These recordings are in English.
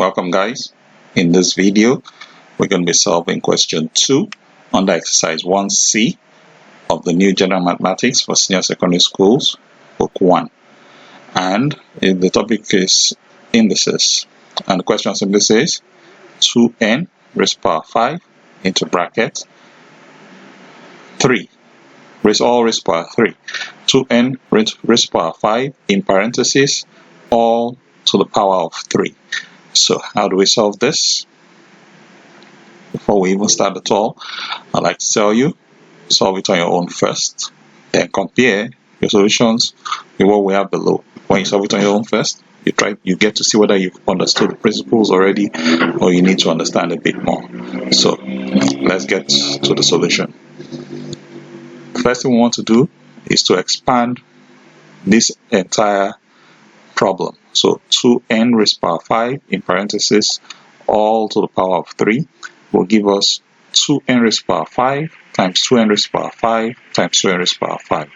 Welcome guys. In this video we're going to be solving question 2 under exercise 1C of the new general mathematics for senior secondary schools, book 1, and the topic is indices, and the question simply says 2n raised to power 5 into bracket 3 all raised to power 3, 2n raised to power 5 in parentheses all to the power of 3. So how do we solve this? Before we even start at all, I'd like to tell you, solve it on your own first, then compare your solutions with what we have below. When you solve it on your own first, you get to see whether you've understood the principles already or you need to understand a bit more. So let's get to the solution. First thing we want to do is to expand this entire problem. So 2n raised to power 5 in parentheses all to the power of 3 will give us 2n raised to power 5 times 2n raised to power 5 times 2n raised to power 5.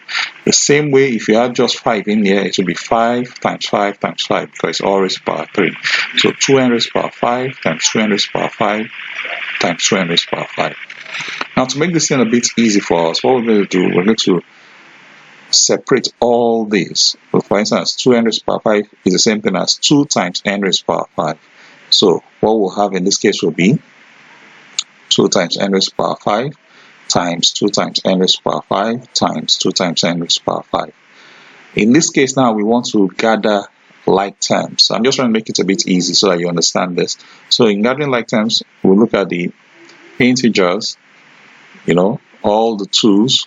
The same way, if you add just 5 in here, it will be 5 times 5 times 5 because it's all raised to power 3. So 2n raised to power 5 times 2n raised to power 5 times 2n raised to power 5. Now, to make this thing a bit easy for us, what we're going to do, we're going to separate all these. So for instance, 2n raised to power 5 is the same thing as 2 times n raised to power 5. So what we'll have in this case will be 2 times n raised to power 5 times 2 times n raised to power 5 times 2 times n raised to power 5. In this case now we want to gather like terms. So I'm just trying to make it a bit easy so that you understand this. So in gathering like terms, we'll look at the integers, all the 2's,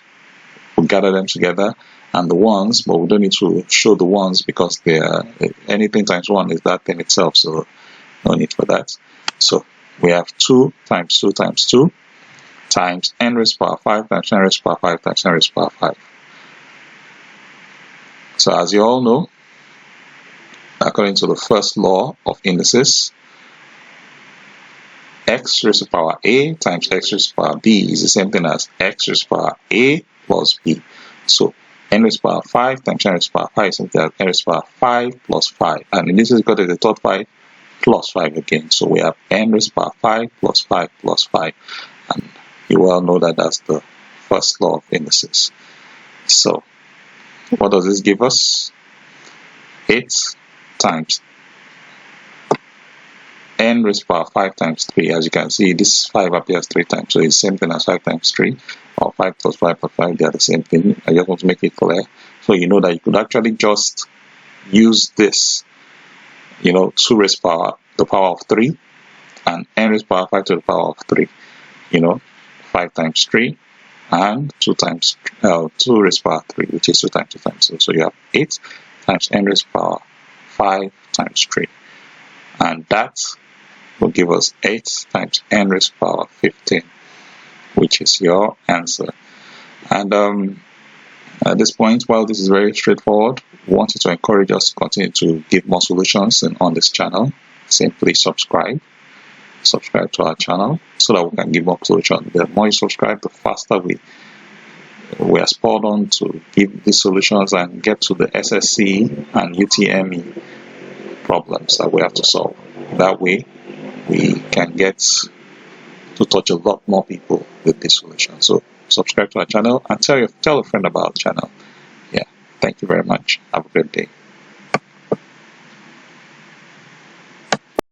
we'll gather them together, and the 1's, but we don't need to show the 1's because they are anything times 1 is that thing itself, so no need for that. So we have 2 times 2 times 2 times n raised to power 5 times n raised to power 5 times n raised to power 5. So as you all know, according to the first law of indices, x raised to power a times x raised to power b is the same thing as x raised to power a plus b. So n raised to power 5 times n raised to power 5 is something as n raised to power 5 plus 5. And in this is got to the third 5 plus 5 again. So we have n raised to power 5 plus 5 plus 5. And you well know that that's the first law of indices. So what does this give us? 8 times n raised to power 5 times 3. As you can see, this 5 appears 3 times, so it's the same thing as 5 times 3, or 5 plus 5 plus 5, they are the same thing. I just want to make it clear, so you know that you could actually just use this, 2 raised to power the power of 3 and n raised to power 5 to the power of 3, 5 times 3 and 2 times 2 raised to power 3, which is 2 times 2 times 2. So you have 8 times n raised to power 5 times 3, and that will give us 8 times n raised to power 15, which is your answer. And at this point, while this is very straightforward, we want you to encourage us to continue to give more solutions on this channel. Simply subscribe to our channel so that we can give more solutions. The more you subscribe, the faster we are spurred on to give these solutions and get to the SSC and UTME problems that we have to solve. That way we can get to touch a lot more people with this solution. So subscribe to our channel and tell a friend about the channel. Yeah, thank you very much. Have a great day.